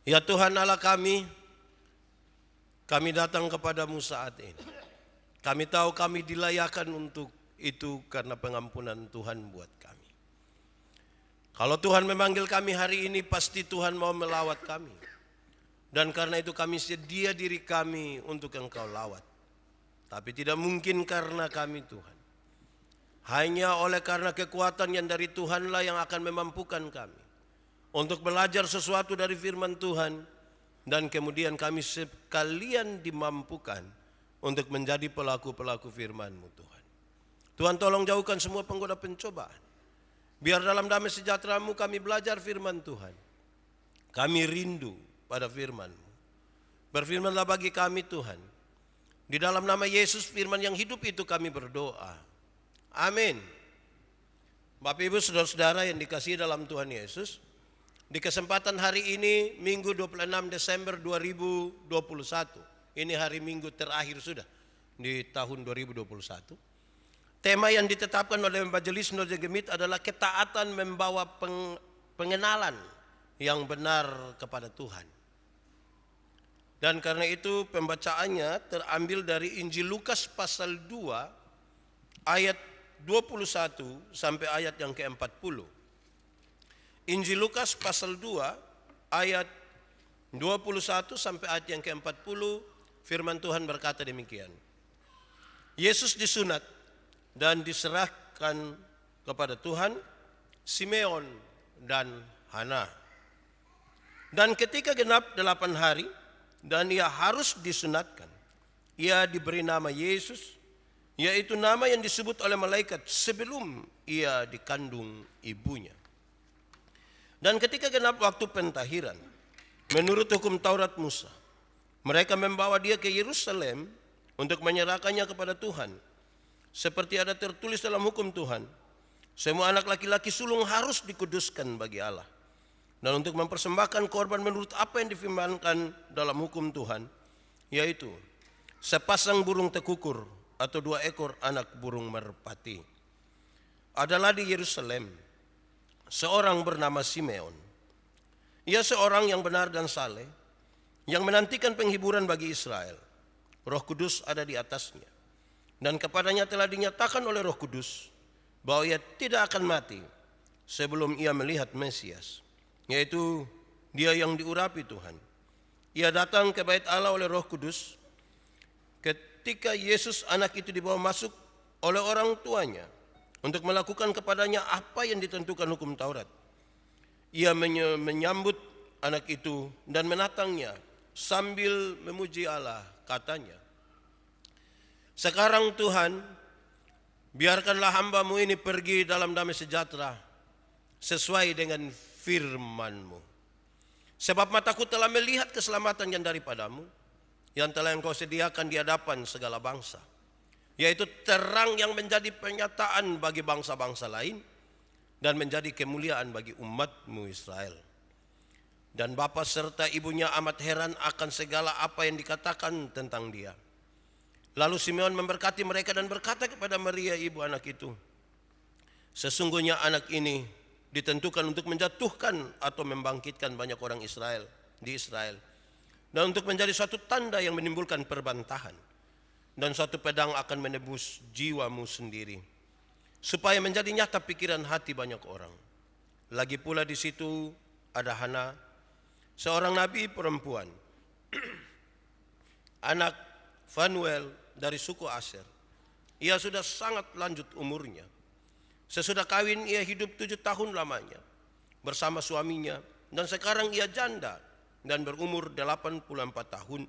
Ya Tuhan Allah kami datang kepadamu saat ini. Kami tahu kami dilayakan untuk itu karena pengampunan Tuhan buat kami. Kalau Tuhan memanggil kami hari ini, pasti Tuhan mau melawat kami. Dan karena itu kami sedia diri kami untuk Engkau lawat. Tapi tidak mungkin karena kami Tuhan. Hanya oleh karena kekuatan yang dari Tuhanlah yang akan memampukan kami untuk belajar sesuatu dari firman Tuhan, dan kemudian kami sekalian dimampukan untuk menjadi pelaku-pelaku firman-Mu Tuhan. Tuhan, tolong jauhkan semua penggoda pencobaan. Biar dalam damai sejahtera-Mu kami belajar firman Tuhan. Kami rindu pada firman-Mu. Berfirmanlah bagi kami Tuhan. Di dalam nama Yesus firman yang hidup itu kami berdoa. Amin. Bapak Ibu saudara-saudara yang dikasihi dalam Tuhan Yesus, di kesempatan hari ini Minggu 26 Desember 2021, ini hari Minggu terakhir sudah di tahun 2021. Tema yang ditetapkan oleh Majelis Node Gemit adalah ketaatan membawa pengenalan yang benar kepada Tuhan. Dan karena itu pembacaannya terambil dari Injil Lukas pasal 2 ayat 21 sampai ayat yang ke-40. Injil Lukas pasal 2 ayat 21 sampai ayat yang ke-40, firman Tuhan berkata demikian. Yesus disunat dan diserahkan kepada Tuhan, Simeon dan Hana. Dan ketika genap 8 hari dan ia harus disunatkan, ia diberi nama Yesus, yaitu nama yang disebut oleh malaikat sebelum ia dikandung ibunya. Dan ketika genap waktu pentahiran, menurut hukum Taurat Musa, mereka membawa dia ke Yerusalem untuk menyerahkannya kepada Tuhan. Seperti ada tertulis dalam hukum Tuhan, semua anak laki-laki sulung harus dikuduskan bagi Allah. Dan untuk mempersembahkan korban menurut apa yang difirmankan dalam hukum Tuhan, yaitu sepasang burung tekukur atau 2 ekor anak burung merpati. Adalah di Yerusalem seorang bernama Simeon. Ia seorang yang benar dan saleh, yang menantikan penghiburan bagi Israel. Roh Kudus ada di atasnya, dan kepadanya telah dinyatakan oleh Roh Kudus bahwa ia tidak akan mati sebelum ia melihat Mesias, yaitu dia yang diurapi Tuhan. Ia datang ke bait Allah oleh Roh Kudus. Ketika Yesus anak itu dibawa masuk oleh orang tuanya untuk melakukan kepadanya apa yang ditentukan hukum Taurat, ia menyambut anak itu dan menatangnya sambil memuji Allah, katanya, "Sekarang Tuhan, biarkanlah hamba-Mu ini pergi dalam damai sejahtera sesuai dengan firman-Mu. Sebab mataku telah melihat keselamatan yang daripada-Mu, yang telah Engkau sediakan di hadapan segala bangsa, yaitu terang yang menjadi penyataan bagi bangsa-bangsa lain dan menjadi kemuliaan bagi umat-Mu Israel." Dan bapa serta ibunya amat heran akan segala apa yang dikatakan tentang dia. Lalu Simeon memberkati mereka dan berkata kepada Maria ibu anak itu, "Sesungguhnya anak ini ditentukan untuk menjatuhkan atau membangkitkan banyak orang Israel di Israel, dan untuk menjadi suatu tanda yang menimbulkan perbantahan, dan suatu pedang akan menebus jiwamu sendiri, supaya menjadi nyata pikiran hati banyak orang. Lagi pula di situ ada Hana, seorang nabi perempuan, anak Fanuel dari suku Aser. Ia sudah sangat lanjut umurnya. Sesudah kawin ia hidup 7 tahun lamanya bersama suaminya, dan sekarang ia janda dan berumur 84 tahun.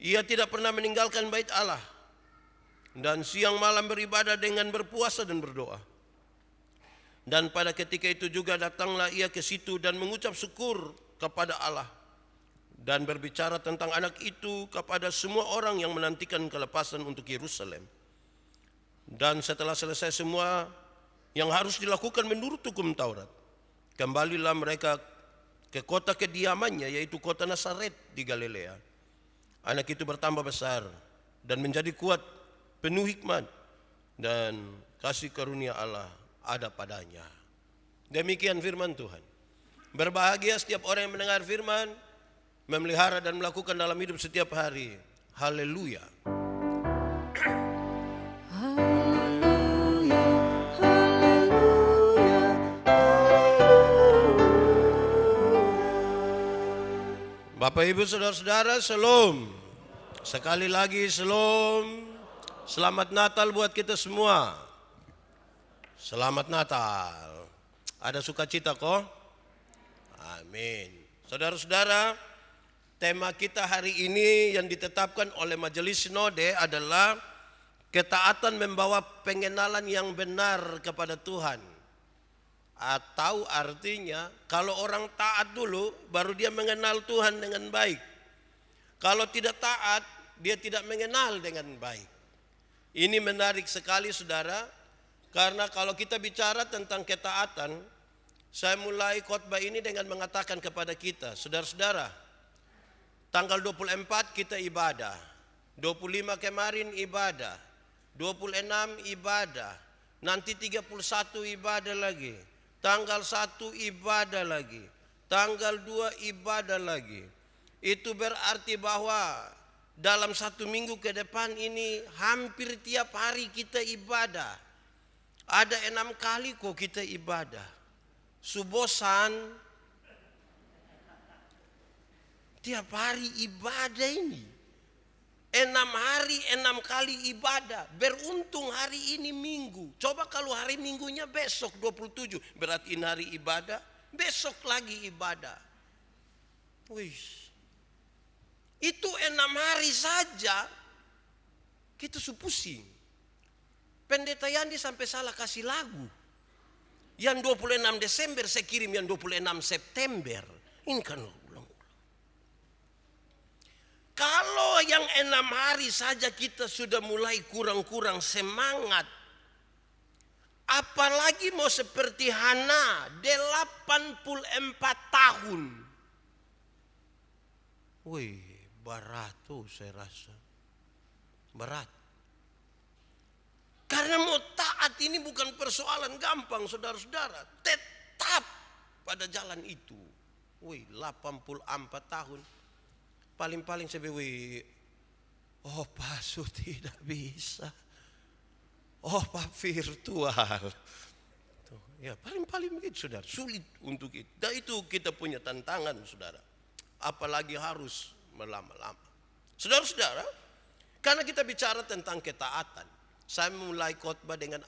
Ia tidak pernah meninggalkan bait Allah dan siang malam beribadah dengan berpuasa dan berdoa. Dan pada ketika itu juga datanglah ia ke situ dan mengucap syukur kepada Allah dan berbicara tentang anak itu kepada semua orang yang menantikan kelepasan untuk Yerusalem. Dan setelah selesai semua yang harus dilakukan menurut hukum Taurat, kembalilah mereka ke kota kediamannya, yaitu kota Nazaret di Galilea. Anak itu bertambah besar dan menjadi kuat, penuh hikmat, dan kasih karunia Allah ada padanya." Demikian firman Tuhan. Berbahagia setiap orang yang mendengar firman, memelihara dan melakukan dalam hidup setiap hari. Haleluya. Bapak Ibu Saudara-saudara, shalom. Sekali lagi shalom. Selamat Natal buat kita semua. Selamat Natal. Ada sukacita kok? Amin. Saudara-saudara, tema kita hari ini yang ditetapkan oleh Majelis Sinode adalah ketaatan membawa pengenalan yang benar kepada Tuhan. Atau artinya kalau orang taat dulu baru dia mengenal Tuhan dengan baik. Kalau tidak taat dia tidak mengenal dengan baik. Ini menarik sekali saudara, karena kalau kita bicara tentang ketaatan, saya mulai khotbah ini dengan mengatakan kepada kita, saudara-saudara, tanggal 24 kita ibadah, 25 kemarin ibadah, 26 ibadah, nanti 31 ibadah lagi. Tanggal 1 ibadah lagi, tanggal 2 ibadah lagi. Itu berarti bahwa dalam 1 minggu ke depan ini hampir tiap hari kita ibadah. Ada 6 kali kok kita ibadah. Subosan, tiap hari ibadah ini. 6 hari 6 kali ibadah. Beruntung hari ini Minggu. Coba kalau hari Minggunya besok 27. Berarti ini hari ibadah. Besok lagi ibadah. Wih. Itu 6 hari saja kita pusing. Pendeta Yandi sampai salah kasih lagu. Yang 26 Desember saya kirim yang 26 September. Ini kan kalau yang 6 hari saja kita sudah mulai kurang-kurang semangat. Apalagi mau seperti Hana 84 tahun. Wih, berat tuh saya rasa. Berat. Karena mau taat ini bukan persoalan gampang saudara-saudara. Tetap pada jalan itu. Wih, 84 tahun. Paling-paling saya bilang, oh Pak tidak bisa. Oh Pak virtual. Tuh, ya paling-paling begitu saudara. Sulit untuk itu. Dan itu kita punya tantangan saudara. Apalagi harus melama-lama. Saudara-saudara, karena kita bicara tentang ketaatan. Saya mulai khotbah dengan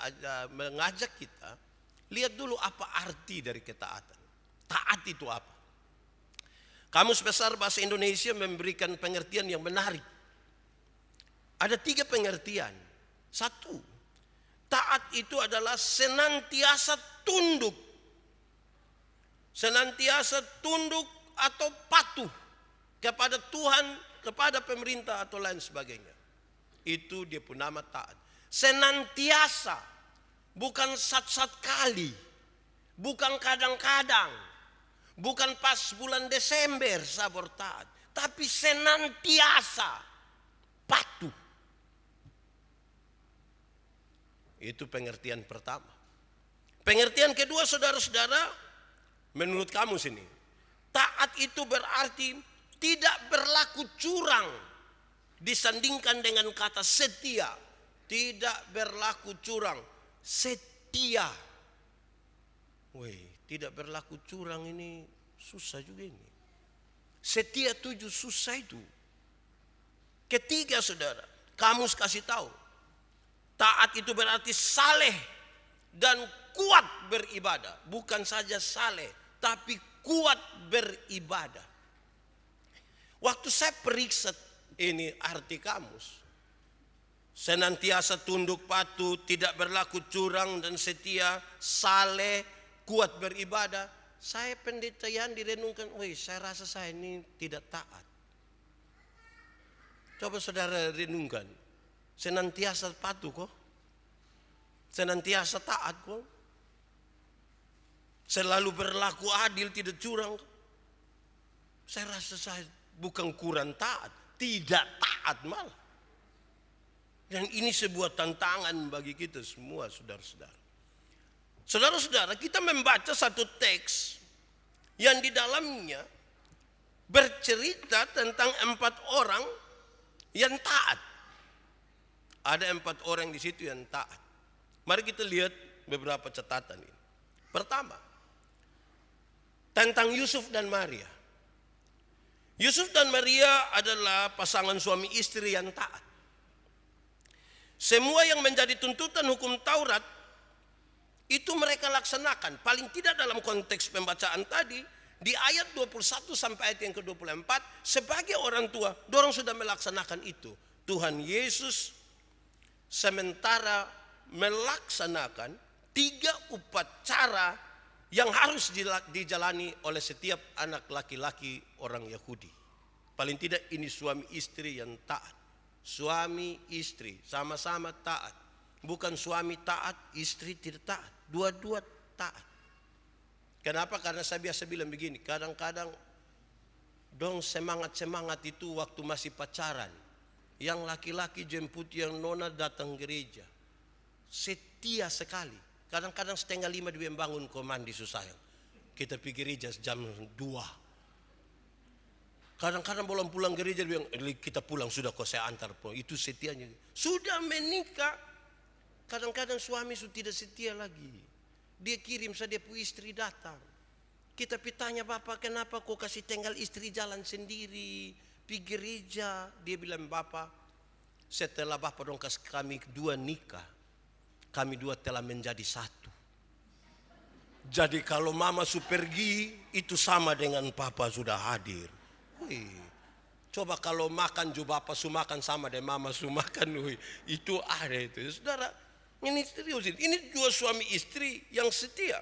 mengajak kita. Lihat dulu apa arti dari ketaatan. Taat itu apa? Kamus Besar Bahasa Indonesia memberikan pengertian yang menarik. Ada 3 pengertian. 1, taat itu adalah senantiasa tunduk. Senantiasa tunduk atau patuh kepada Tuhan, kepada pemerintah atau lain sebagainya. Itu dia pun nama taat. Senantiasa, bukan sat-sat kali, bukan kadang-kadang. Bukan pas bulan Desember sabar taat, tapi senantiasa patuh. Itu pengertian pertama. Pengertian kedua saudara-saudara, menurut kamus ini, taat itu berarti tidak berlaku curang disandingkan dengan kata setia. Tidak berlaku curang, setia. Wih. Tidak berlaku curang ini susah juga ini. Setia 7 susah itu. Ketiga saudara, kamus kasih tahu. Taat itu berarti saleh dan kuat beribadah. Bukan saja saleh, tapi kuat beribadah. Waktu saya periksa ini arti kamus. Senantiasa tunduk patuh, tidak berlaku curang dan setia, saleh, kuat beribadah. Saya pendeta yang direnungkan, saya rasa saya ini tidak taat. Coba saudara renungkan. Senantiasa patuh kok. Senantiasa taat kok. Selalu berlaku adil, tidak curang. Saya rasa saya bukan kurang taat, tidak taat malah. Dan ini sebuah tantangan bagi kita semua saudara-saudara. Saudara-saudara, kita membaca satu teks yang di dalamnya bercerita tentang 4 orang yang taat. Ada 4 orang di situ yang taat. Mari kita lihat beberapa catatan ini. Pertama, tentang Yusuf dan Maria. Yusuf dan Maria adalah pasangan suami istri yang taat. Semua yang menjadi tuntutan hukum Taurat itu mereka laksanakan. Paling tidak dalam konteks pembacaan tadi, di ayat 21 sampai ayat yang ke-24, sebagai orang tua, dorong sudah melaksanakan itu. Tuhan Yesus sementara melaksanakan 3 upacara yang harus dijalani oleh setiap anak laki-laki orang Yahudi. Paling tidak ini suami istri yang taat. Suami istri sama-sama taat. Bukan suami taat, istri tidak taat. Dua-dua taat. Kenapa? Karena saya biasa bilang begini, kadang-kadang dong semangat-semangat itu waktu masih pacaran. Yang laki-laki jemput yang nona datang gereja. Setia sekali. Kadang-kadang 4:30 dia bangun komandi susah. Kita pergi gereja jam 2. Kadang-kadang belum pulang gereja dia bilang, kita pulang sudah kok saya antar. Itu setianya. Sudah menikah. Kadang-kadang suami sudah tidak setia lagi. Dia kirim saja dia istri datang. Kita pitanya, Bapak kenapa kok kasih tinggal istri jalan sendiri. Pergi gereja. Dia bilang, Bapak setelah Bapak dong kasih kami 2 nikah. Kami 2 telah menjadi 1. Jadi kalau mama su pergi itu sama dengan papa sudah hadir. Wih, coba kalau makan juga bapak su makan sama dengan mama su makan. Wih, itu ada itu. Saudara, ini serius. Ini 2 suami istri yang setia.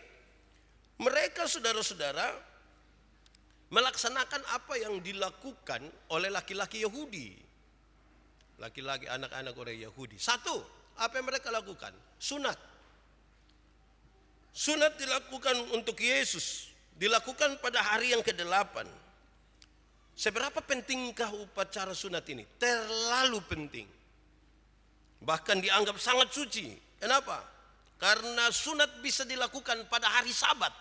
Mereka saudara-saudara melaksanakan apa yang dilakukan oleh laki-laki Yahudi. Laki-laki anak-anak orang Yahudi. 1, apa yang mereka lakukan? Sunat. Sunat dilakukan untuk Yesus. Dilakukan pada hari yang ke-8. Seberapa pentingkah upacara sunat ini? Terlalu penting. Bahkan dianggap sangat suci. Kenapa? Karena sunat bisa dilakukan pada hari Sabat.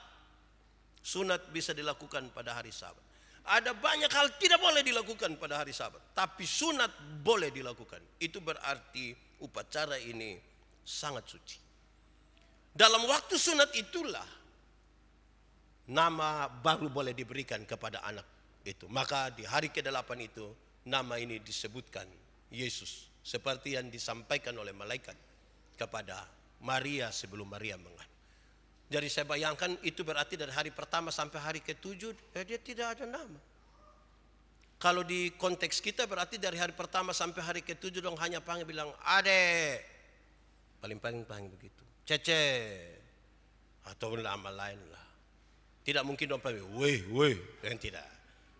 Sunat bisa dilakukan pada hari Sabat. Ada banyak hal tidak boleh dilakukan pada hari Sabat. Tapi sunat boleh dilakukan. Itu berarti upacara ini sangat suci. Dalam waktu sunat itulah nama baru boleh diberikan kepada anak itu. Maka di hari ke-8 itu nama ini disebutkan Yesus. Seperti yang disampaikan oleh malaikat kepada Maria sebelum Maria mengandung. Jadi saya bayangkan itu berarti dari hari pertama sampai hari ke-7 dia tidak ada nama. Kalau di konteks kita berarti dari hari pertama sampai hari ke-7 dong hanya panggil bilang Ade. Paling begitu. Cece. Atau nama lain lah. Tidak mungkin dong panggil weh. Dan tidak.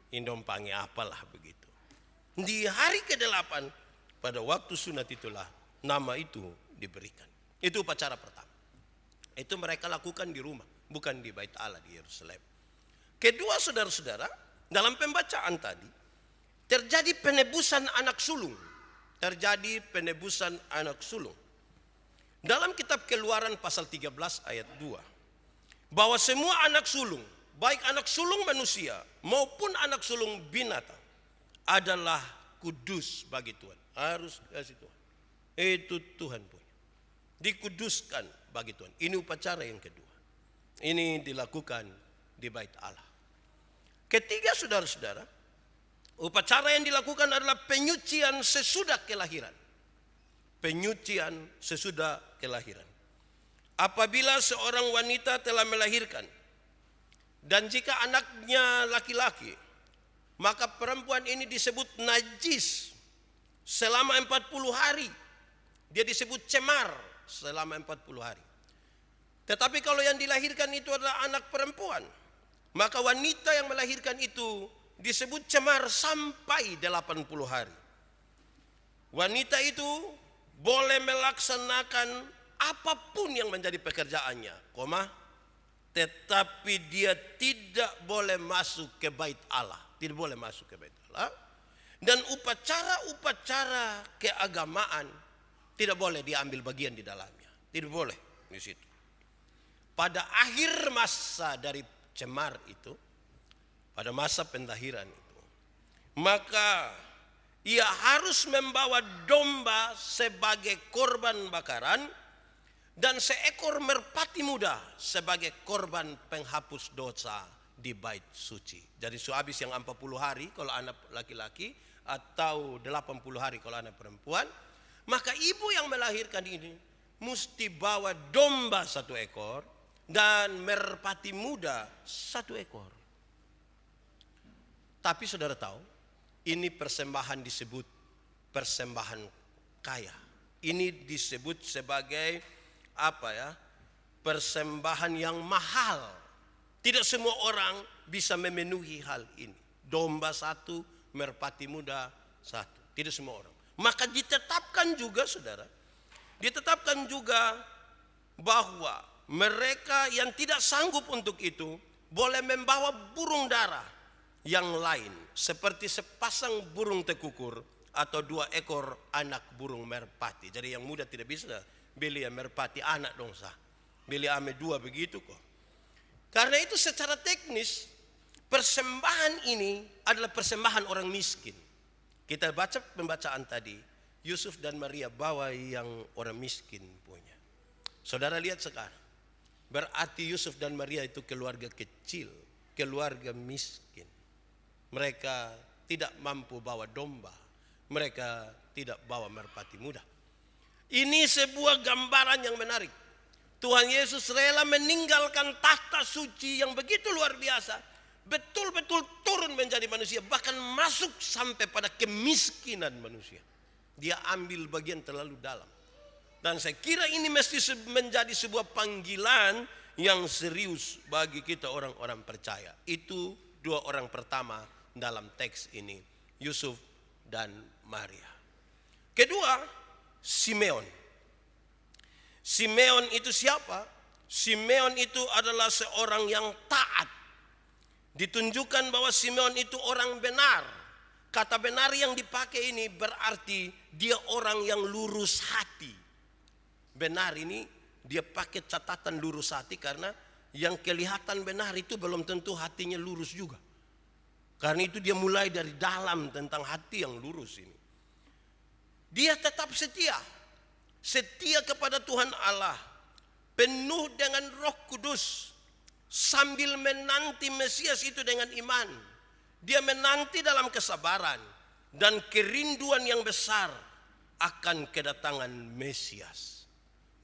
Ini dong panggil apalah begitu. Di hari ke-8 pada waktu sunat itulah nama itu diberikan. Itu upacara pertama. Itu mereka lakukan di rumah, bukan di Bait Allah di Yerusalem. Kedua saudara-saudara, dalam pembacaan tadi terjadi penebusan anak sulung. Dalam kitab Keluaran pasal 13 ayat 2. Bahwa semua anak sulung, baik anak sulung manusia maupun anak sulung binatang adalah kudus bagi Tuhan. Harus kasih Tuhan. Itu Tuhan punya. Dikuduskan bagi Tuhan. Ini upacara yang kedua. Ini dilakukan di Bait Allah. Ketiga saudara-saudara, upacara yang dilakukan adalah penyucian sesudah kelahiran. Penyucian sesudah kelahiran. Apabila seorang wanita telah melahirkan dan jika anaknya laki-laki, maka perempuan ini disebut najis selama 40 hari. Dia disebut cemar selama 40 hari. Tetapi kalau yang dilahirkan itu adalah anak perempuan, maka wanita yang melahirkan itu disebut cemar sampai 80 hari. Wanita itu boleh melaksanakan apapun yang menjadi pekerjaannya, tetapi dia tidak boleh masuk ke Bait Allah. Tidak boleh masuk ke Bait Allah. Dan upacara-upacara keagamaan tidak boleh diambil bagian di dalamnya. Tidak boleh di situ. Pada akhir masa dari cemar itu, pada masa pentahiran itu. Maka ia harus membawa domba sebagai korban bakaran dan seekor merpati muda sebagai korban penghapus dosa di bait suci. Jadi sehabis yang 40 hari kalau anak laki-laki atau 80 hari kalau anak perempuan, maka ibu yang melahirkan ini mesti bawa domba 1 ekor dan merpati muda 1 ekor. Tapi saudara tahu, ini persembahan disebut persembahan kaya. Ini disebut sebagai persembahan yang mahal. Tidak semua orang bisa memenuhi hal ini. Domba 1, merpati muda 1. Tidak semua orang. Maka ditetapkan juga saudara, ditetapkan juga bahwa mereka yang tidak sanggup untuk itu boleh membawa burung dara yang lain, seperti sepasang burung tekukur atau 2 ekor anak burung merpati. Jadi yang muda tidak bisa beli yang merpati anak dong sah. Beli ame 2 begitu kok. Karena itu secara teknis persembahan ini adalah persembahan orang miskin. Kita baca pembacaan tadi, Yusuf dan Maria bawa yang orang miskin punya. Saudara lihat sekarang, berarti Yusuf dan Maria itu keluarga kecil, keluarga miskin. Mereka tidak mampu bawa domba, mereka tidak bawa merpati muda. Ini sebuah gambaran yang menarik. Tuhan Yesus rela meninggalkan tahta suci yang begitu luar biasa, betul-betul turun menjadi manusia, bahkan masuk sampai pada kemiskinan manusia. Dia ambil bagian terlalu dalam. Dan saya kira ini mesti menjadi sebuah panggilan yang serius bagi kita orang-orang percaya. Itu 2 orang pertama dalam teks ini, Yusuf dan Maria. Kedua, Simeon. Simeon itu siapa? Simeon itu adalah seorang yang taat. Ditunjukkan bahwa Simeon itu orang benar. Kata benar yang dipakai ini berarti dia orang yang lurus hati. Benar ini dia pakai catatan lurus hati karena yang kelihatan benar itu belum tentu hatinya lurus juga. Karena itu dia mulai dari dalam tentang hati yang lurus ini. Dia tetap setia. Setia kepada Tuhan Allah. Penuh dengan Roh Kudus. Sambil menanti Mesias itu dengan iman. Dia menanti dalam kesabaran. Dan kerinduan yang besar akan kedatangan Mesias.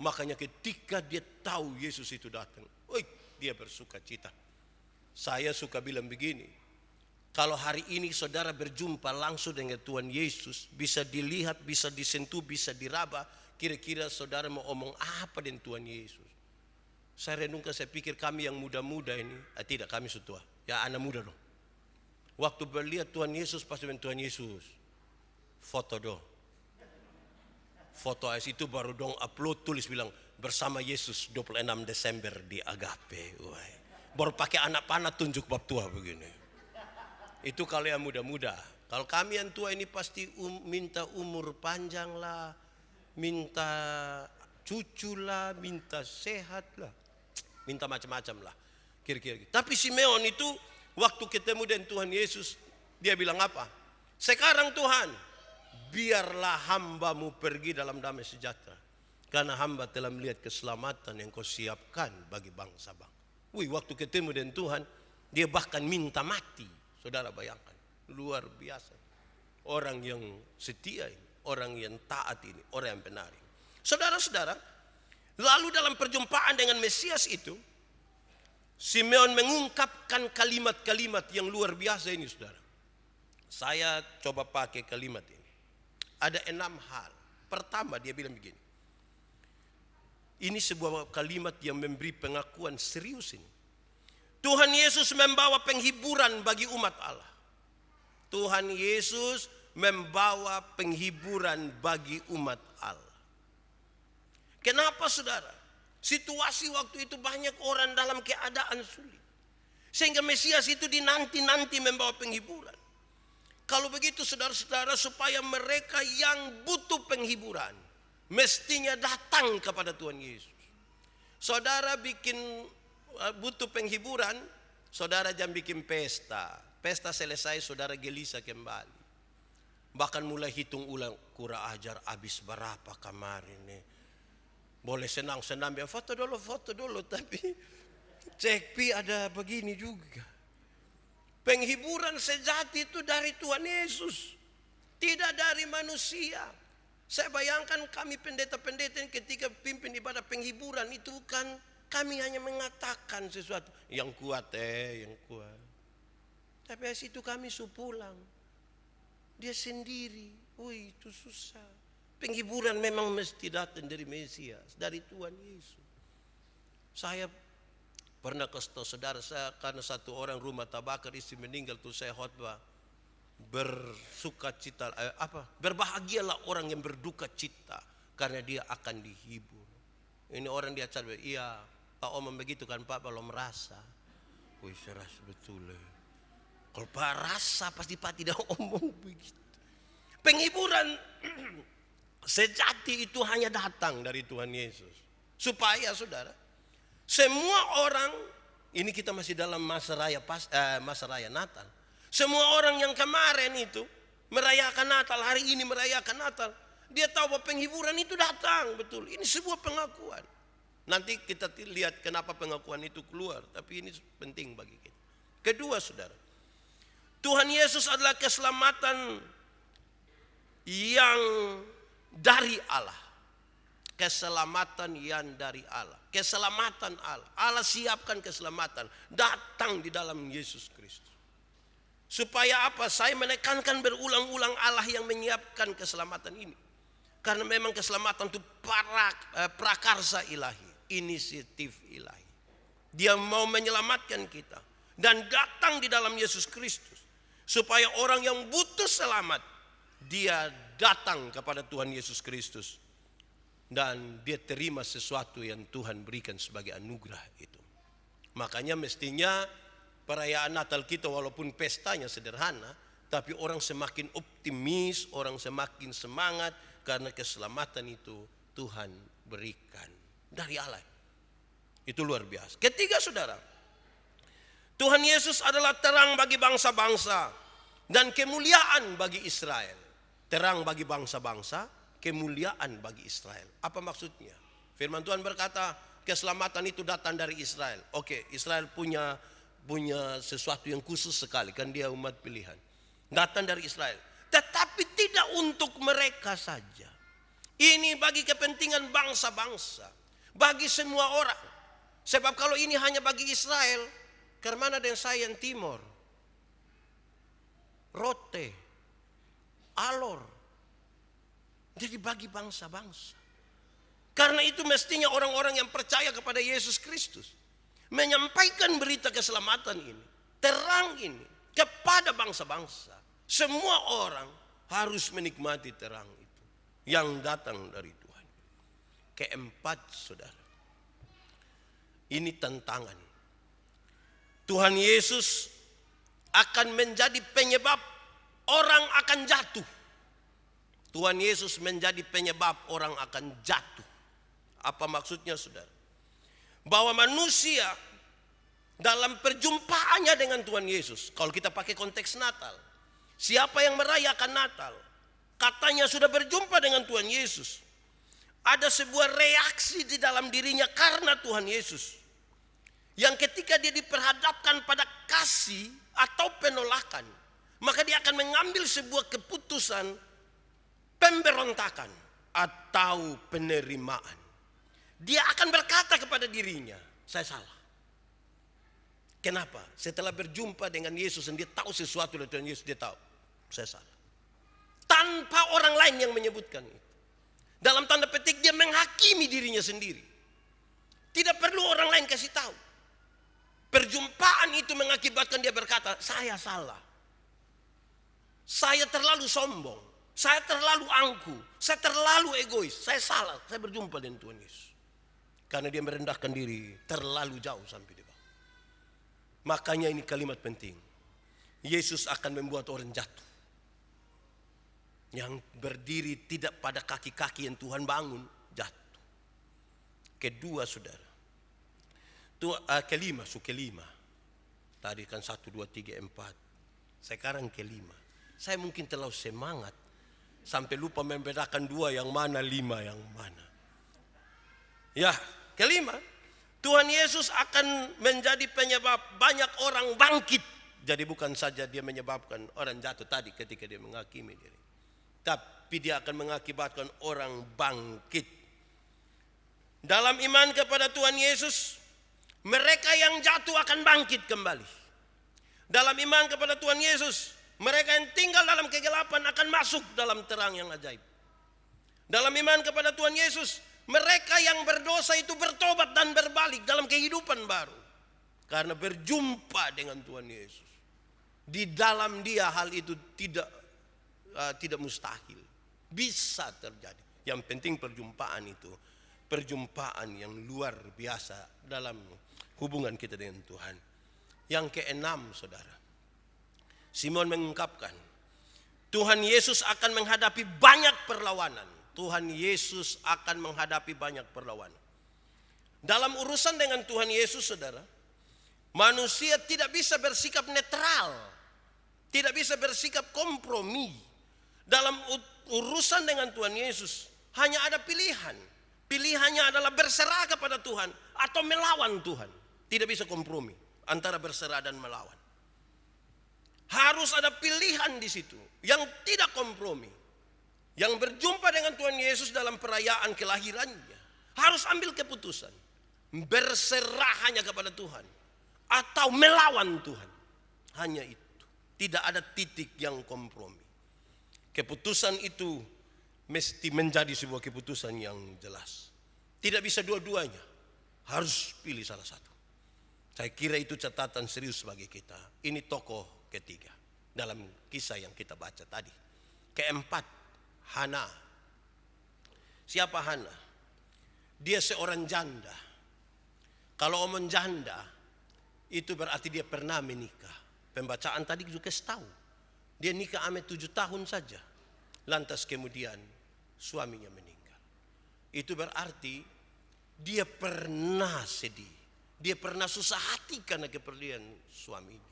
Makanya ketika dia tahu Yesus itu datang, dia bersuka cita. Saya suka bilang begini. Kalau hari ini saudara berjumpa langsung dengan Tuhan Yesus, bisa dilihat, bisa disentuh, bisa diraba, kira-kira saudara mau omong apa dengan Tuhan Yesus? Saya renungkan, saya pikir kami yang muda-muda ini, tidak kami sudah tua, ya anak muda dong. Waktu melihat Tuhan Yesus, pasti dengan Tuhan Yesus, foto dong. Foto itu baru dong upload, tulis bilang bersama Yesus 26 Desember di Agape. Baru pakai anak panah tunjuk bab tua begini. Itu kalau yang muda-muda. Kalau kami yang tua ini pasti minta umur panjang lah, minta cucu lah, minta sehat lah, minta macam-macam lah. Kira-kira. Tapi Simeon itu waktu ketemu dengan Tuhan Yesus, dia bilang apa? Sekarang Tuhan, biarlah hambamu pergi dalam damai sejahtera. Karena hamba telah melihat keselamatan yang kau siapkan bagi bangsa-bangsa. Waktu ketemu dengan Tuhan, dia bahkan minta mati. Saudara bayangkan, luar biasa. Orang yang setia ini, orang yang taat ini, orang yang benar ini. Saudara-saudara, lalu dalam perjumpaan dengan Mesias itu, Simeon mengungkapkan kalimat-kalimat yang luar biasa ini saudara. Saya coba pakai kalimat ini. Ada 6 hal. Pertama dia bilang begini. Ini sebuah kalimat yang memberi pengakuan serius ini. Tuhan Yesus membawa penghiburan bagi umat Allah. Tuhan Yesus membawa penghiburan bagi umat Allah. Kenapa saudara? Situasi waktu itu banyak orang dalam keadaan sulit. Sehingga Mesias itu dinanti-nanti membawa penghiburan. Kalau begitu saudara-saudara, supaya mereka yang butuh penghiburan mestinya datang kepada Tuhan Yesus. Saudara butuh penghiburan, saudara jangan bikin pesta. Pesta selesai, saudara gelisah kembali. Bahkan mulai hitung ulang, kura ajar habis berapa kemarin nih. Boleh senang-senang, foto dulu. Tapi cek ada begini juga. Penghiburan sejati itu dari Tuhan Yesus, tidak dari manusia. Saya bayangkan kami pendeta-pendeta yang ketika pimpin ibadah penghiburan itu kan kami hanya mengatakan sesuatu. Yang kuat yang kuat. Tapi dari situ kami pulang. Dia sendiri. Wih, itu susah. Penghiburan memang mesti datang dari Mesias, dari Tuhan Yesus. Saya pernah kasih tahu saudara saya, karena satu orang rumah tabakar istri meninggal tuh saya khotbah. Berbahagialah orang yang berduka cita karena dia akan dihibur. Ini orang dia acara, iya Pak Om begitu kan Pak, kalau merasa. Wih, saya rasa betul. Kalau Pak rasa pasti Pak tidak omong begitu. Penghiburan sejati itu hanya datang dari Tuhan Yesus. Supaya saudara, semua orang, ini kita masih dalam masa raya Natal. Semua orang yang kemarin itu merayakan Natal, hari ini merayakan Natal, dia tahu bahwa penghiburan itu datang, betul. Ini sebuah pengakuan. Nanti kita lihat kenapa pengakuan itu keluar, tapi ini penting bagi kita. Kedua saudara, Tuhan Yesus adalah keselamatan yang dari Allah. Keselamatan yang dari Allah. Keselamatan Allah. Allah siapkan keselamatan. Datang di dalam Yesus Kristus. Supaya apa? Saya menekankan berulang-ulang Allah yang menyiapkan keselamatan ini. Karena memang keselamatan itu prakarsa ilahi. Inisiatif ilahi. Dia mau menyelamatkan kita. Dan datang di dalam Yesus Kristus. Supaya orang yang butuh selamat, dia datang kepada Tuhan Yesus Kristus. Dan dia terima sesuatu yang Tuhan berikan sebagai anugerah itu. Makanya mestinya perayaan Natal kita walaupun pestanya sederhana, tapi orang semakin optimis, orang semakin semangat karena keselamatan itu Tuhan berikan dari Allah. Itu luar biasa. Ketiga saudara, Tuhan Yesus adalah terang bagi bangsa-bangsa dan kemuliaan bagi Israel. Terang bagi bangsa-bangsa, kemuliaan bagi Israel. Apa maksudnya? Firman Tuhan berkata, keselamatan itu datang dari Israel. Oke, Israel punya sesuatu yang khusus sekali, kan dia umat pilihan. Datang dari Israel. Tetapi tidak untuk mereka saja. Ini bagi kepentingan bangsa-bangsa. Bagi semua orang. Sebab kalau ini hanya bagi Israel, kemana dengan saya yang timur? Rote, Alor. Jadi bagi bangsa-bangsa. Karena itu mestinya orang-orang yang percaya kepada Yesus Kristus menyampaikan berita keselamatan ini, terang ini kepada bangsa-bangsa. Semua orang harus menikmati terang itu yang datang dari Tuhan. Keempat saudara, ini tantangan. Tuhan Yesus akan menjadi penyebab orang akan jatuh. Tuhan Yesus menjadi penyebab orang akan jatuh. Apa maksudnya saudara? Bahwa manusia dalam perjumpaannya dengan Tuhan Yesus, kalau kita pakai konteks Natal, siapa yang merayakan Natal katanya sudah berjumpa dengan Tuhan Yesus, ada sebuah reaksi di dalam dirinya karena Tuhan Yesus, yang ketika dia diperhadapkan pada kasih atau penolakan, maka dia akan mengambil sebuah keputusan pemberontakan atau penerimaan. Dia akan berkata kepada dirinya, saya salah. Kenapa? Setelah berjumpa dengan Yesus dan dia tahu sesuatu dari Tuhan Yesus, dia tahu, saya salah. Tanpa orang lain yang menyebutkan itu. Dalam tanda petik dia menghakimi dirinya sendiri. Tidak perlu orang lain kasih tahu. Perjumpaan itu mengakibatkan dia berkata, saya salah. Saya terlalu sombong. Saya terlalu angku. Saya terlalu egois. Saya salah. Saya berjumpa dengan Tuhan Yesus. Karena dia merendahkan diri terlalu jauh sampai di bawah. Makanya ini kalimat penting. Yesus akan membuat orang jatuh. Yang berdiri tidak pada kaki-kaki yang Tuhan bangun, jatuh. Kedua saudara. Kelima. Tadi kan 1, 2, 3, 4. Sekarang kelima. Saya mungkin terlalu semangat sampai lupa membedakan 2 yang mana, 5 yang mana. Ya, kelima, Tuhan Yesus akan menjadi penyebab banyak orang bangkit. Jadi bukan saja dia menyebabkan orang jatuh tadi ketika dia menghakimi diri, tapi dia akan mengakibatkan orang bangkit. Dalam iman kepada Tuhan Yesus, mereka yang jatuh akan bangkit kembali. Dalam iman kepada Tuhan Yesus, mereka yang tinggal dalam kegelapan akan masuk dalam terang yang ajaib. Dalam iman kepada Tuhan Yesus, mereka yang berdosa itu bertobat dan berbalik dalam kehidupan baru. Karena berjumpa dengan Tuhan Yesus. Di dalam dia hal itu tidak mustahil. Bisa terjadi. Yang penting perjumpaan itu. Perjumpaan yang luar biasa dalam hubungan kita dengan Tuhan. Yang keenam, saudara. Simon mengungkapkan, Tuhan Yesus akan menghadapi banyak perlawanan. Tuhan Yesus akan menghadapi banyak perlawanan. Dalam urusan dengan Tuhan Yesus, saudara, manusia tidak bisa bersikap netral, tidak bisa bersikap kompromi. Dalam urusan dengan Tuhan Yesus, hanya ada pilihan. Pilihannya adalah berserah kepada Tuhan atau melawan Tuhan. Tidak bisa kompromi antara berserah dan melawan. Harus ada pilihan di situ yang tidak kompromi. Yang berjumpa dengan Tuhan Yesus dalam perayaan kelahirannya harus ambil keputusan. Berserah hanya kepada Tuhan atau melawan Tuhan. Hanya itu. Tidak ada titik yang kompromi. Keputusan itu mesti menjadi sebuah keputusan yang jelas. Tidak bisa dua-duanya. Harus pilih salah satu. Saya kira itu catatan serius bagi kita. Ini tokoh ketiga dalam kisah yang kita baca tadi. Keempat, Hana. Siapa Hana? Dia seorang janda. Kalau omong janda, itu berarti dia pernah menikah. Pembacaan tadi juga tahu. Dia nikah ame 7 tahun saja. Lantas kemudian suaminya meninggal. Itu berarti dia pernah sedih. Dia pernah susah hati karena kepergian suaminya.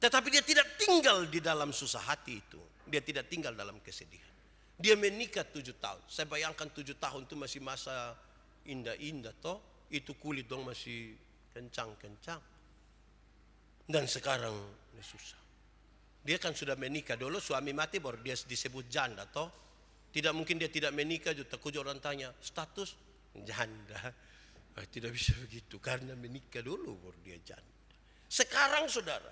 Tetapi dia tidak tinggal di dalam susah hati itu. Dia tidak tinggal dalam kesedihan. Dia menikah 7 tahun. Saya bayangkan 7 tahun itu masih masa indah-indah toh. Itu kulit dong masih kencang-kencang. Dan sekarang ini susah. Dia kan sudah menikah dulu, suami mati baru dia disebut janda toh. Tidak mungkin dia tidak menikah, takut orang tanya, status janda. Tidak bisa begitu, karena menikah dulu baru dia janda. Sekarang saudara,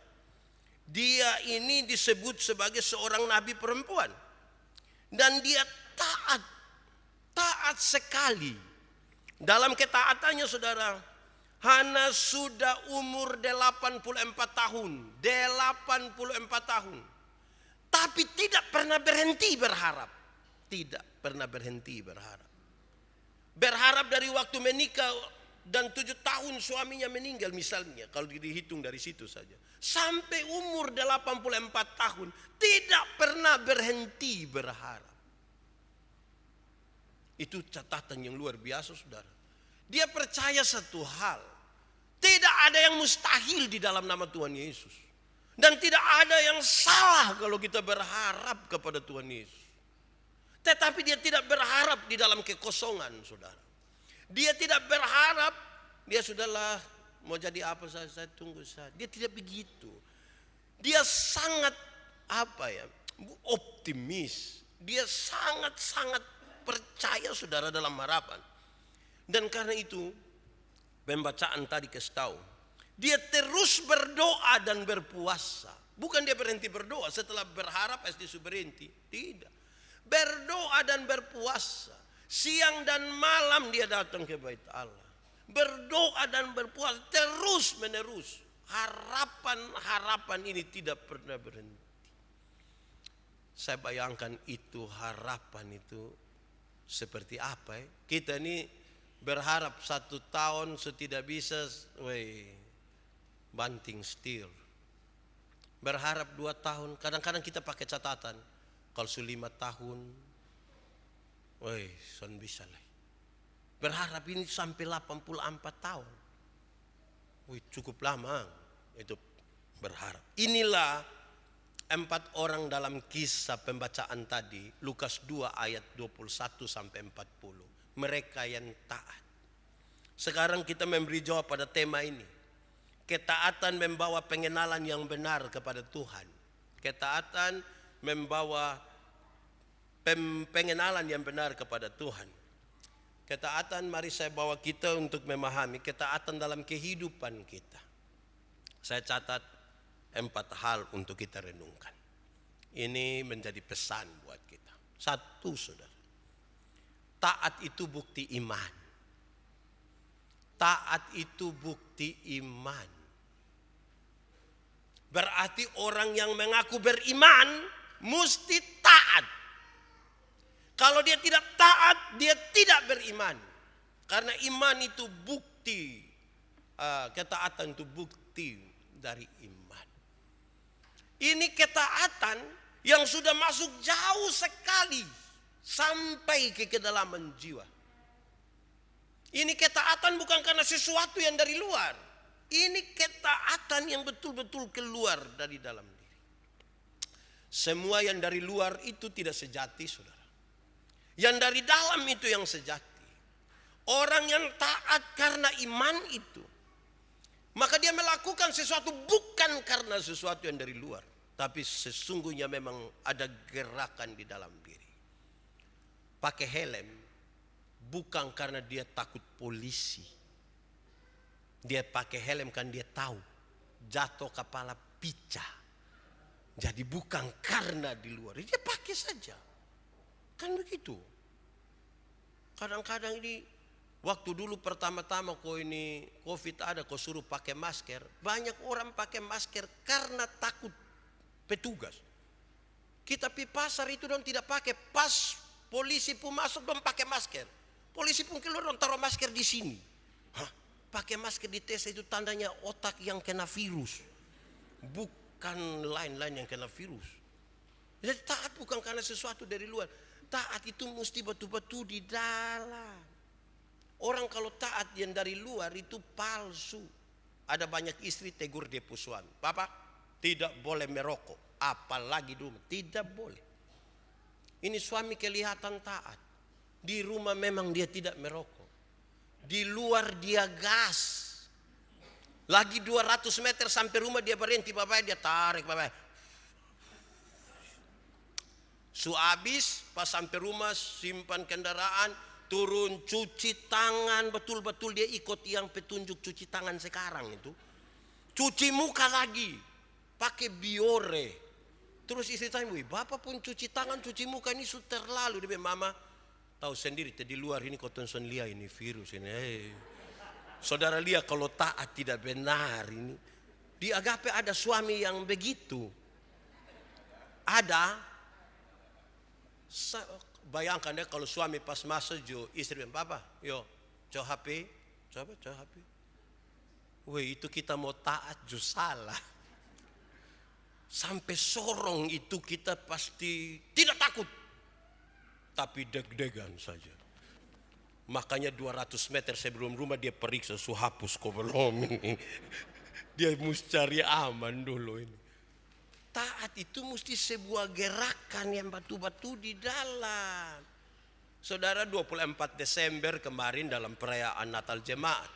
dia ini disebut sebagai seorang nabi perempuan. Dan dia taat sekali. Dalam ketaatannya saudara, Hana sudah umur 84 tahun. 84 tahun. Tapi tidak pernah berhenti berharap. Tidak pernah berhenti berharap. Berharap dari waktu menikah dan 7 tahun suaminya meninggal misalnya. Kalau dihitung dari situ saja. Sampai umur 84 tahun. Tidak pernah berhenti berharap. Itu catatan yang luar biasa saudara. Dia percaya satu hal. Tidak ada yang mustahil di dalam nama Tuhan Yesus. Dan tidak ada yang salah kalau kita berharap kepada Tuhan Yesus. Tetapi dia tidak berharap di dalam kekosongan saudara. Dia tidak berharap, dia sudahlah mau jadi apa saja saya tunggu saja. Dia tidak begitu. Dia sangat optimis. Dia sangat-sangat percaya saudara dalam harapan. Dan karena itu pembacaan tadi kasih tahu, dia terus berdoa dan berpuasa. Bukan dia berhenti berdoa setelah berharap SD berhenti. Tidak. Berdoa dan berpuasa. Siang dan malam dia datang ke bait Allah. Berdoa dan berpuasa terus menerus. Harapan ini tidak pernah berhenti. Saya bayangkan itu harapan itu seperti apa ya. Kita ini berharap 1 tahun setidak bisa banting setir. Berharap 2 tahun. Kadang-kadang kita pakai catatan. Kalau 5 tahun. Son bisa lah. Berharap ini sampai 84 tahun. Cukup lama. Itu berharap. Inilah 4 orang dalam kisah pembacaan tadi, Lukas 2 ayat 21 sampai 40. Mereka yang taat. Sekarang kita memberi jawab pada tema ini. Ketaatan membawa pengenalan yang benar kepada Tuhan. Ketaatan membawa pengenalan yang benar kepada Tuhan. Ketaatan, mari saya bawa kita untuk memahami ketaatan dalam kehidupan kita. Saya catat 4 hal untuk kita renungkan. Ini menjadi pesan buat kita. 1, saudara. Taat itu bukti iman. Taat itu bukti iman. Berarti orang yang mengaku beriman mesti taat. Kalau dia tidak taat, dia tidak beriman. Karena iman itu bukti. Ketaatan itu bukti dari iman. Ini ketaatan yang sudah masuk jauh sekali sampai ke kedalaman jiwa. Ini ketaatan bukan karena sesuatu yang dari luar. Ini ketaatan yang betul-betul keluar dari dalam diri. Semua yang dari luar itu tidak sejati, saudara. Yang dari dalam itu yang sejati. Orang yang taat karena iman itu, maka dia melakukan sesuatu bukan karena sesuatu yang dari luar, tapi sesungguhnya memang ada gerakan di dalam diri. Pakai helm bukan karena dia takut polisi. Dia pakai helm kan dia tahu jatuh kepala pecah. Jadi bukan karena di luar, dia pakai saja. Kan begitu. Kadang-kadang ini waktu dulu pertama-tama ini COVID ada, kau suruh pakai masker. Banyak orang pakai masker karena takut petugas. Kita pi pasar itu dong tidak pakai, pas polisi pun masuk dong pakai masker. Polisi pun keluar dong taruh masker di sini. Hah? Pakai masker di tes itu tandanya otak yang kena virus. Bukan lain-lain yang kena virus. Jadi taat bukan karena sesuatu dari luar. Taat itu mesti betul-betul di dalam. Orang kalau taat yang dari luar itu palsu. Ada banyak istri tegur dia pu suami. Bapak tidak boleh merokok. Apalagi dulu. Tidak boleh. Ini suami kelihatan taat. Di rumah memang dia tidak merokok. Di luar dia gas. Lagi 200 meter sampai rumah dia berhenti. Bapak dia tarik. Bapak. Habis pas sampai rumah simpan kendaraan. Turun cuci tangan. Betul-betul dia ikut yang petunjuk cuci tangan sekarang itu. Cuci muka lagi. Pakai Biore. Terus istri tanya, bapak pun cuci tangan cuci muka ini sudah terlalu. Dia bilang, mama tahu sendiri di luar ini kotonson lia ini virus ini. Saudara lihat kalau taat tidak benar ini. Di Agape ada suami yang begitu. Ada. Bayangkan deh kalau suami pas masuk jo istri bilang, papa yo coba HP. Coba HP. Weh itu kita mau taat jo salah. Sampai sorong itu kita pasti tidak takut. Tapi deg-degan saja. Makanya 200 meter sebelum rumah dia periksa hapus kok belum ini. Dia mesti cari aman dulu ini. Taat itu mesti sebuah gerakan yang batu-batu di dalam. Saudara 24 Desember kemarin dalam perayaan Natal Jemaat.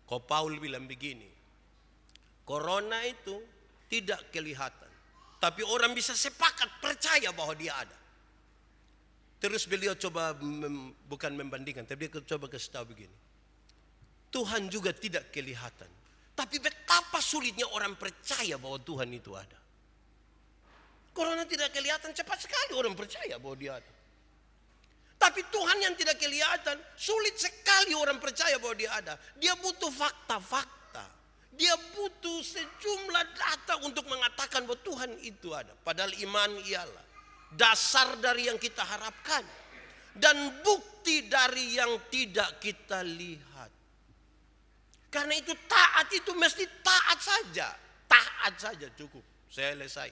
Ko Paul bilang begini. Corona itu tidak kelihatan. Tapi orang bisa sepakat percaya bahwa dia ada. Terus beliau coba bukan membandingkan, tapi dia coba kasih tahu begini. Tuhan juga tidak kelihatan. Tapi betapa sulitnya orang percaya bahwa Tuhan itu ada. Corona tidak kelihatan, cepat sekali orang percaya bahwa dia ada. Tapi Tuhan yang tidak kelihatan, sulit sekali orang percaya bahwa dia ada. Dia butuh fakta-fakta. Dia butuh sejumlah data untuk mengatakan bahwa Tuhan itu ada. Padahal iman ialah dasar dari yang kita harapkan. Dan bukti dari yang tidak kita lihat. Karena itu taat itu mesti taat saja. Taat saja cukup. Selesai.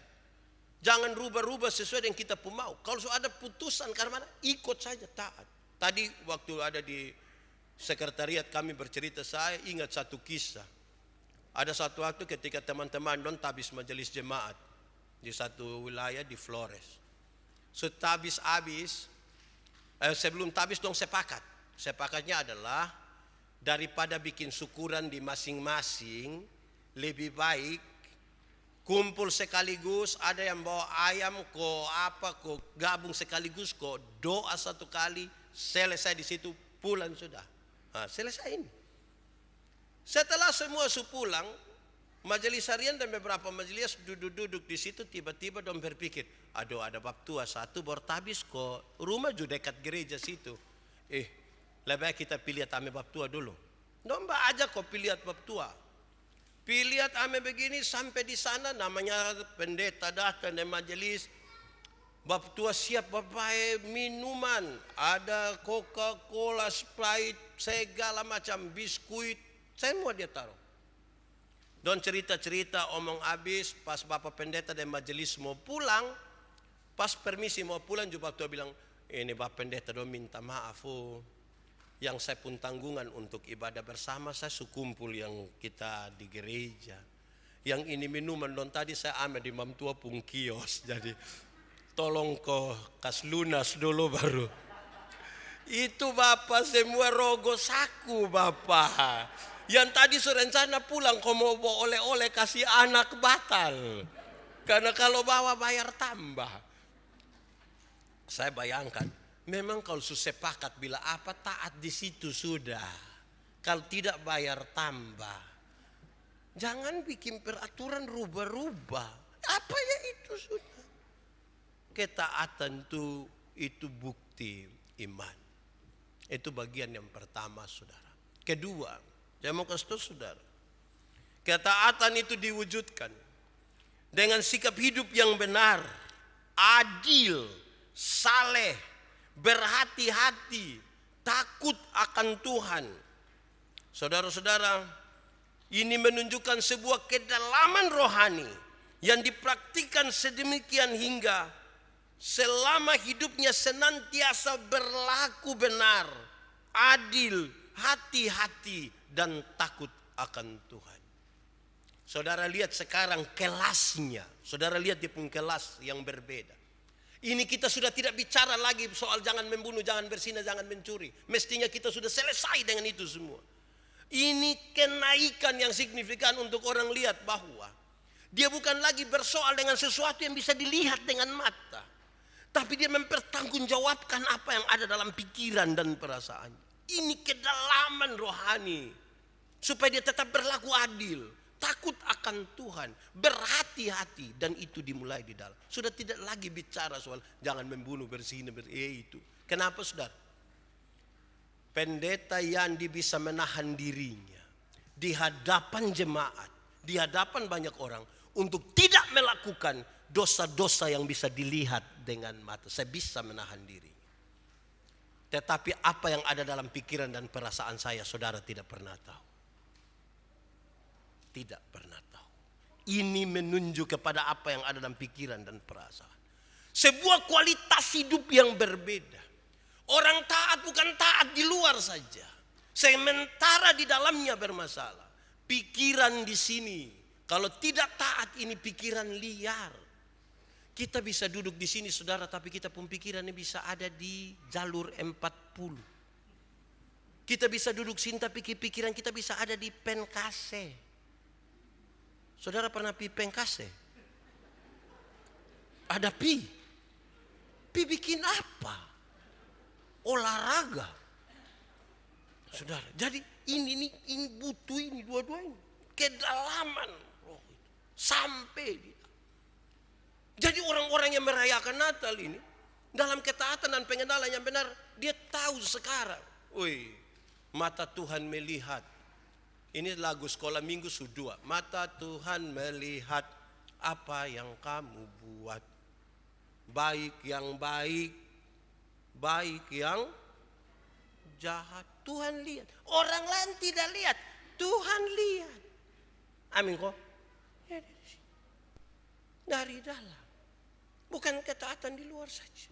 Jangan rubah-rubah sesuai dengan kita pun mau. Kalau ada putusan karena mana, ikut saja taat. Tadi waktu ada di sekretariat kami bercerita, saya ingat satu kisah. Ada satu waktu ketika teman-teman non habis majelis jemaat. di satu wilayah di Flores. Habis sebelum habis dong sepakat. Sepakatnya adalah daripada bikin syukuran di masing-masing, lebih baik kumpul sekaligus, ada yang bawa ayam kok gabung sekaligus kok doa satu kali, selesai di situ, pulang sudah. Nah, selesai ini. Setelah semua pulang, majelis harian dan beberapa majelis duduk-duduk di situ, tiba-tiba dong berpikir, aduh ada bab tua satu baru tabis kok, rumah juga dekat gereja situ. Lebih baik kita pilih ame bab tua dulu. Domba aja kok pilih bab tua. Pilih ame begini sampai di sana namanya pendeta datang dan majelis. Bab tua siap bapak minuman, ada Coca-Cola, Sprite, segala macam biskuit, semua dia taruh. Don cerita-cerita omong habis, pas bapak pendeta dan majelis mau pulang, pas permisi mau pulang juga bab tua bilang, ini bapak pendeta don minta maaf yang saya pun tanggungan untuk ibadah bersama, saya sukumpul yang kita di gereja. Yang ini minuman don tadi saya ambil di mam tua pun kios, jadi tolong kau kas lunas dulu baru. Itu bapak semua rogo saku bapak. Yang tadi serencana pulang kau mau bawa oleh-oleh kasih anak batal. Karena kalau bawa bayar tambah. Saya bayangkan, memang kalau sepakat bila apa taat di situ sudah. Kalau tidak bayar tambah. Jangan bikin peraturan rubah-rubah. Apa ya itu sudah. Ketaatan itu bukti iman. Itu bagian yang pertama saudara. Kedua, saya mau kasih tahu saudara. Ketaatan itu diwujudkan dengan sikap hidup yang benar, adil, saleh, berhati-hati, takut akan Tuhan. Saudara-saudara, ini menunjukkan sebuah kedalaman rohani yang dipraktikkan sedemikian hingga selama hidupnya senantiasa berlaku benar, adil, hati-hati, dan takut akan Tuhan. Saudara lihat sekarang kelasnya. Saudara lihat dia pun kelas yang berbeda. Ini kita sudah tidak bicara lagi soal jangan membunuh, jangan berzina, jangan mencuri. Mestinya kita sudah selesai dengan itu semua. Ini kenaikan yang signifikan untuk orang lihat bahwa dia bukan lagi bersoal dengan sesuatu yang bisa dilihat dengan mata. Tapi dia mempertanggungjawabkan apa yang ada dalam pikiran dan perasaan. Ini kedalaman rohani. Supaya dia tetap berlaku adil. Takut akan Tuhan. Berhati-hati. Dan itu dimulai di dalam. Sudah tidak lagi bicara soal jangan membunuh, berzina, itu. Kenapa saudara? Pendeta Yandi bisa menahan dirinya. Di hadapan jemaat. Di hadapan banyak orang. Untuk tidak melakukan dosa-dosa yang bisa dilihat dengan mata. Saya bisa menahan diri. Tetapi apa yang ada dalam pikiran dan perasaan saya, saudara tidak pernah tahu. Tidak pernah tahu. Ini menunjuk kepada apa yang ada dalam pikiran dan perasaan. Sebuah kualitas hidup yang berbeda. Orang taat bukan taat di luar saja. Sementara di dalamnya bermasalah. Pikiran di sini. Kalau tidak taat ini pikiran liar. Kita bisa duduk di sini saudara, tapi kita pun pikirannya bisa ada di jalur 40. Kita bisa duduk sini tapi pikiran kita bisa ada di Penkase. Saudara pernah pi Penkase? Ada pi bikin apa? Olahraga. Saudara, jadi ini butuh ini dua-duanya. Kedalaman roh itu. Sampai dia. Jadi orang-orang yang merayakan Natal ini dalam ketaatan dan pengenalan yang benar, dia tahu sekarang. Mata Tuhan melihat. Ini lagu sekolah minggu sudah. Mata Tuhan melihat apa yang kamu buat. Baik yang baik, baik yang jahat. Tuhan lihat. Orang lain tidak lihat. Tuhan lihat. Amin kok. Dari dalam. Bukan ketaatan di luar saja.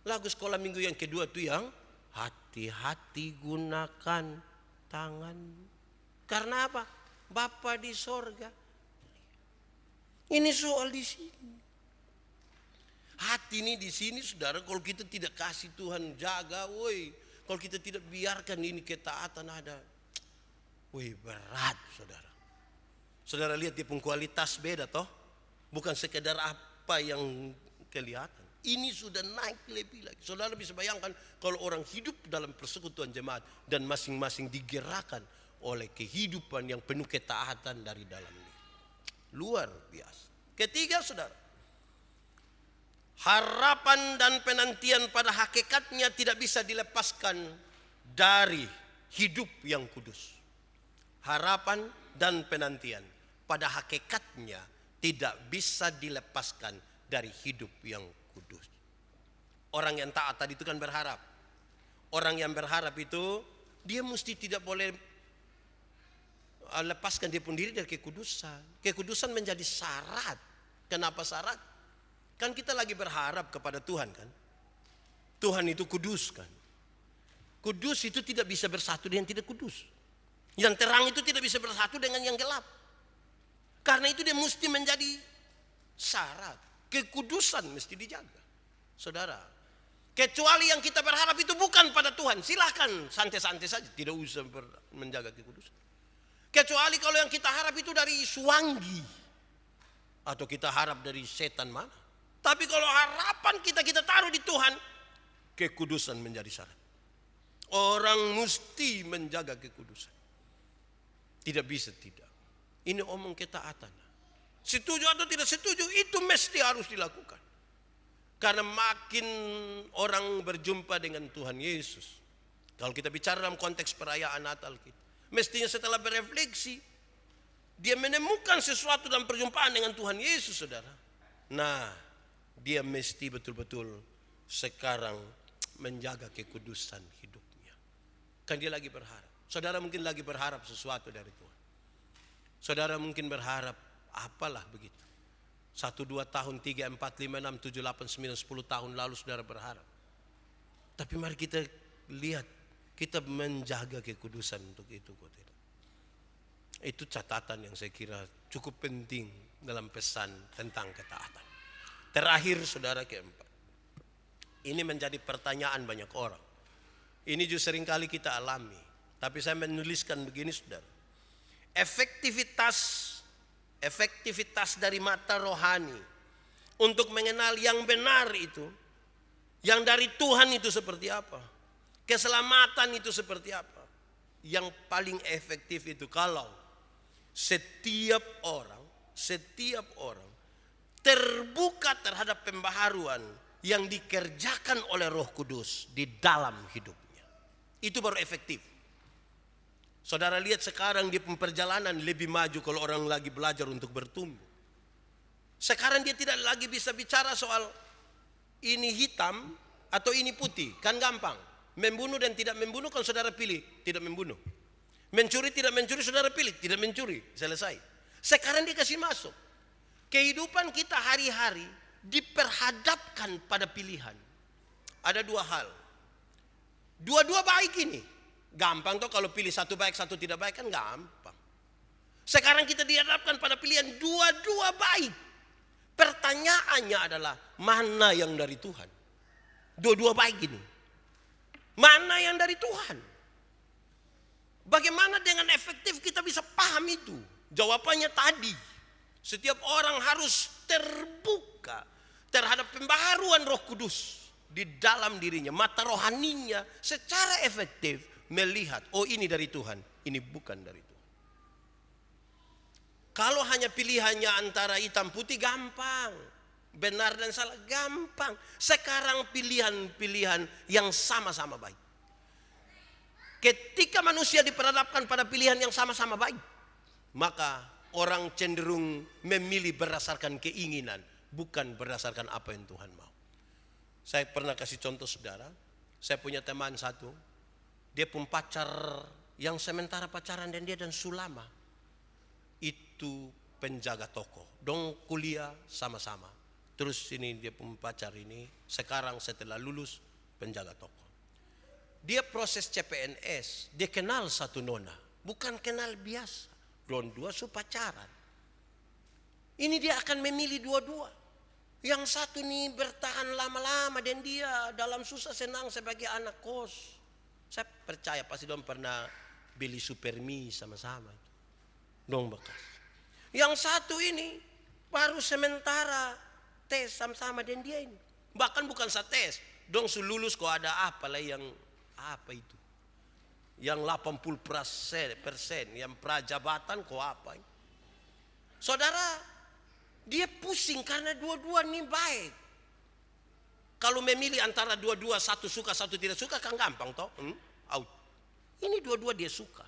Lagu sekolah minggu yang kedua itu yang hati-hati gunakan tangan. Karena apa? Bapa di sorga. Ini soal di sini. Hati ini di sini saudara, kalau kita tidak kasih Tuhan jaga, woi. Kalau kita tidak biarkan ini ketaatan ada, woi berat saudara. Saudara lihat dia pun kualitas beda toh. Bukan sekedar apa yang kelihatan. Ini sudah naik lebih lagi. Saudara bisa bayangkan kalau orang hidup dalam persekutuan jemaat dan masing-masing digerakkan oleh kehidupan yang penuh ketaatan dari dalam diri. Luar biasa. Ketiga saudara, harapan dan penantian pada hakikatnya tidak bisa dilepaskan dari hidup yang kudus. Harapan dan penantian pada hakikatnya tidak bisa dilepaskan dari hidup yang kudus. Orang yang taat tadi itu kan berharap. Orang yang berharap itu dia mesti tidak boleh lepaskan dia pun diri dari kekudusan. Kekudusan menjadi syarat. Kenapa syarat? Kan kita lagi berharap kepada Tuhan kan. Tuhan itu kudus kan. Kudus itu tidak bisa bersatu dengan tidak kudus. Yang terang itu tidak bisa bersatu dengan yang gelap. Karena itu dia mesti menjadi syarat. Kekudusan mesti dijaga. Saudara, kecuali yang kita berharap itu bukan pada Tuhan, silahkan santai-santai saja, tidak usah menjaga kekudusan. Kecuali kalau yang kita harap itu dari suanggi atau kita harap dari setan mana. Tapi kalau harapan kita taruh di Tuhan, kekudusan menjadi syarat. Orang mesti menjaga kekudusan. Tidak bisa tidak. Ini omong ketaatan. Setuju atau tidak setuju itu mesti harus dilakukan. Karena makin orang berjumpa dengan Tuhan Yesus. Kalau kita bicara dalam konteks perayaan Natal kita, mestinya setelah berefleksi, dia menemukan sesuatu dalam perjumpaan dengan Tuhan Yesus, saudara. Nah, dia mesti betul-betul sekarang menjaga kekudusan hidupnya. Kan dia lagi berharap. Saudara mungkin lagi berharap sesuatu dari Tuhan. Saudara mungkin berharap apalah begitu. 1, 2 tahun, 3, 4, 5, 6, 7, 8, 9, 10 tahun lalu saudara berharap. Tapi mari kita lihat, kita menjaga kekudusan untuk itu. Itu catatan yang saya kira cukup penting dalam pesan tentang ketaatan. Terakhir saudara, keempat. Ini menjadi pertanyaan banyak orang. Ini juga seringkali kita alami. Tapi saya menuliskan begini saudara. Efektivitas dari mata rohani untuk mengenal yang benar itu, yang dari Tuhan itu seperti apa, keselamatan itu seperti apa. Yang paling efektif itu kalau setiap orang terbuka terhadap pembaharuan yang dikerjakan oleh Roh Kudus di dalam hidupnya. Itu baru efektif. Saudara lihat sekarang di perjalanan lebih maju kalau orang lagi belajar untuk bertumbuh. Sekarang dia tidak lagi bisa bicara soal ini hitam atau ini putih. Kan gampang. Membunuh dan tidak membunuh kalau saudara pilih tidak membunuh. Mencuri tidak mencuri saudara pilih tidak mencuri. Selesai. Sekarang dia kasih masuk. Kehidupan kita hari-hari diperhadapkan pada pilihan. Ada 2 hal. Dua-dua baik ini. Gampang toh kalau pilih satu baik satu tidak baik kan gampang. Sekarang kita dihadapkan pada pilihan dua-dua baik. Pertanyaannya adalah mana yang dari Tuhan? Dua-dua baik ini. Mana yang dari Tuhan? Bagaimana dengan efektif kita bisa paham itu? Jawabannya tadi. Setiap orang harus terbuka terhadap pembaharuan Roh Kudus di dalam dirinya. Mata rohaninya secara efektif melihat, oh ini dari Tuhan, ini bukan dari Tuhan. Kalau hanya pilihannya antara hitam putih gampang, benar dan salah gampang. Sekarang pilihan-pilihan yang sama-sama baik. Ketika manusia diperhadapkan pada pilihan yang sama-sama baik, maka orang cenderung memilih berdasarkan keinginan, bukan berdasarkan apa yang Tuhan mau. Saya pernah kasih contoh saudara, saya punya teman satu, dia pun pacar yang sementara pacaran dan dia dan Sulama itu penjaga toko. Dong kuliah sama-sama. Terus ini dia pun pacar ini sekarang setelah lulus penjaga toko. Dia proses CPNS, dia kenal satu nona, bukan kenal biasa. Don dua su pacaran. Ini dia akan memilih dua-dua. Yang satu nih bertahan lama-lama dan dia dalam susah senang sebagai anak kos. Saya percaya pasti dong pernah beli supermi sama-sama. Dong bekas. Yang satu ini baru sementara tes sama-sama dan dia ini. Bahkan bukan saya tes. Dong lulus kok ada apalah yang apa itu. Yang 80% yang prajabatan kok apa. Saudara, dia pusing karena dua-dua ini baik. Kalau memilih antara dua-dua, satu suka satu tidak suka kan gampang toh. Out. Ini dua-dua dia suka.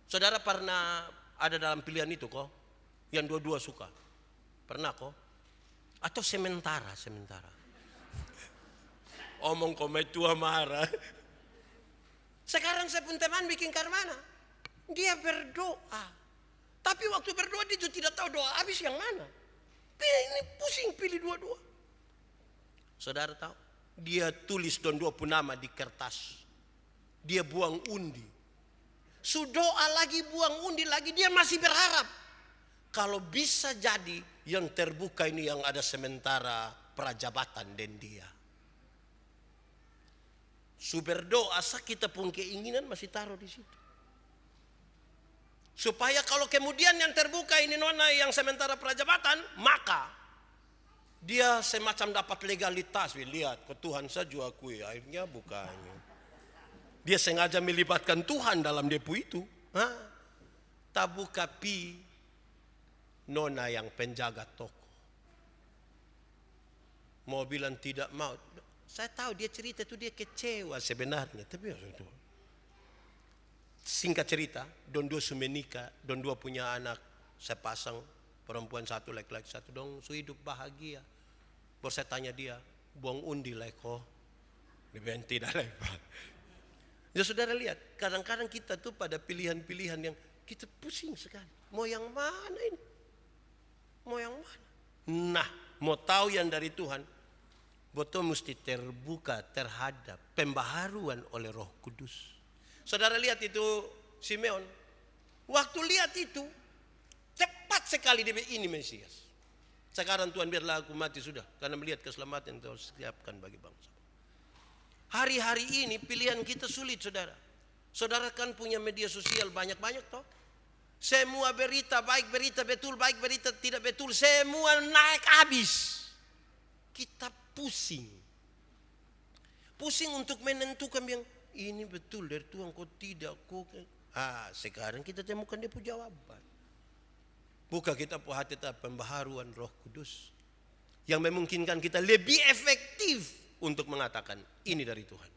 Saudara pernah ada dalam pilihan itu kok? Yang dua-dua suka. Pernah kok? Atau sementara. Omong komai tua marah. Sekarang saya pun teman bikin karmana. Dia berdoa. Tapi waktu berdoa dia juga tidak tahu doa habis yang mana. Ini pusing pilih dua-dua. Saudara tahu? Dia tulis don 20 nama di kertas. Dia buang undi. Doa lagi buang undi lagi. Dia masih berharap. Kalau bisa jadi yang terbuka ini yang ada sementara prajabatan dan dia. Berdoa kita pun keinginan masih taruh di situ. Supaya kalau kemudian yang terbuka ini nona yang sementara prajabatan, maka dia semacam dapat legalitas. Lihat ke Tuhan saja akui, akhirnya bukannya. Dia sengaja melibatkan Tuhan dalam depu itu. Tabuka pi nona yang penjaga toko. Mau bilang tidak mau. Saya tahu dia cerita itu dia kecewa sebenarnya. Tapi itu singkat cerita, don dua menikah, don dua punya anak sepasang, perempuan satu, laki-laki satu, dong su hidup bahagia. Baru saya tanya dia, buang undi lah kok. Dia bilang tidak lah. Ya saudara lihat, kadang-kadang kita tuh pada pilihan-pilihan yang kita pusing sekali. Mau yang mana ini? Mau yang mana? Nah, mau tahu yang dari Tuhan, betul mesti terbuka terhadap pembaharuan oleh Roh Kudus. Saudara lihat itu Simeon. Waktu lihat itu, cepat sekali dia ini Mesias. Sekarang Tuhan biarlah aku mati sudah. Karena melihat keselamatan yang Tuhan siapkan bagi bangsa. Hari-hari ini pilihan kita sulit saudara. Saudara kan punya media sosial banyak-banyak toh. Semua berita baik berita betul, baik berita tidak betul. Semua naik habis. Kita pusing. Pusing untuk menentukan yang ini betul dari Tuhan kok tidak kok. Sekarang kita temukan dia punya jawaban. Buka kita hati pembaharuan Roh Kudus yang memungkinkan kita lebih efektif untuk mengatakan ini dari Tuhan.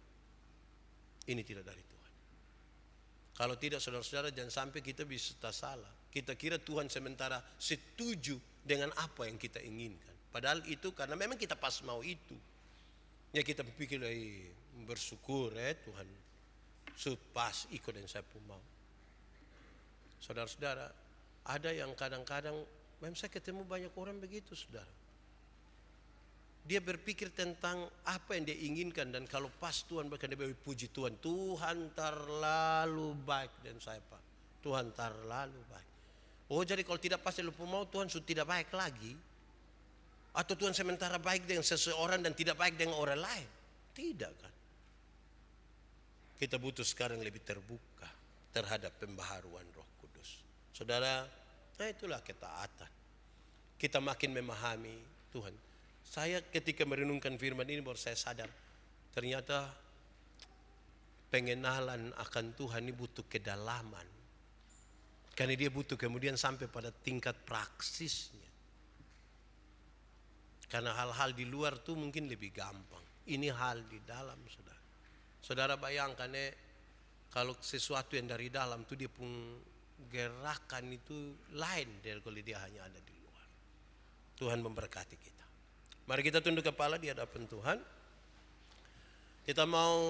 Ini tidak dari Tuhan. Kalau tidak saudara-saudara jangan sampai kita bisa salah. Kita kira Tuhan sementara setuju dengan apa yang kita inginkan. Padahal itu karena memang kita pas mau itu. Ya kita pikir bersyukur Tuhan. Pas ikut yang saya pun mau. Saudara-saudara, ada yang kadang-kadang memang saya ketemu banyak orang begitu saudara. Dia berpikir tentang apa yang dia inginkan dan kalau pas Tuhan bahkan dia puji Tuhan. Tuhan terlalu baik dan saya Pak. Tuhan terlalu baik. Oh jadi kalau tidak pas lupa mau Tuhan sudah tidak baik lagi. Atau Tuhan sementara baik dengan seseorang dan tidak baik dengan orang lain. Tidak kan. Kita butuh sekarang lebih terbuka terhadap pembaharuan Roh Kudus. Saudara, itulah ketaatan. Kita makin memahami Tuhan. Saya ketika merenungkan firman ini baru saya sadar. Ternyata pengenalan akan Tuhan ini butuh kedalaman. Karena dia butuh kemudian sampai pada tingkat praksisnya. Karena hal-hal di luar tuh mungkin lebih gampang. Ini hal di dalam saudara. Saudara bayangkan kalau sesuatu yang dari dalam tuh dia pun gerakan itu lain dari kalau dia hanya ada di luar. Tuhan memberkati kita. Mari kita tunduk kepala di hadapan Tuhan. Kita mau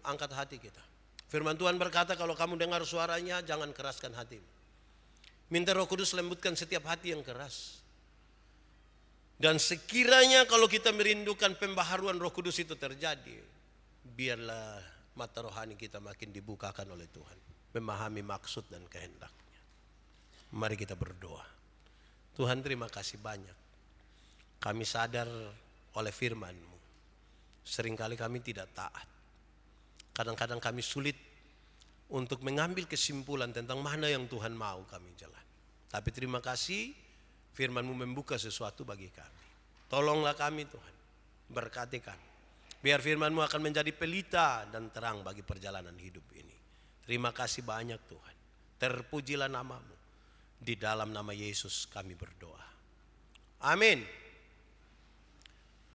angkat hati kita. Firman Tuhan berkata kalau kamu dengar suaranya jangan keraskan hatimu. Minta Roh Kudus lembutkan setiap hati yang keras. Dan sekiranya kalau kita merindukan pembaharuan Roh Kudus itu terjadi, biarlah mata rohani kita makin dibukakan oleh Tuhan. Memahami maksud dan kehendaknya. Mari kita berdoa. Tuhan terima kasih banyak. Kami sadar oleh firman-Mu, seringkali kami tidak taat. Kadang-kadang kami sulit untuk mengambil kesimpulan tentang mana yang Tuhan mau kami jalan. Tapi terima kasih firman-Mu membuka sesuatu bagi kami. Tolonglah kami Tuhan, berkati kami. Biar firman-Mu akan menjadi pelita dan terang bagi perjalanan hidup ini. Terima kasih banyak Tuhan. Terpujilah nama-Mu. Di dalam nama Yesus kami berdoa. Amin.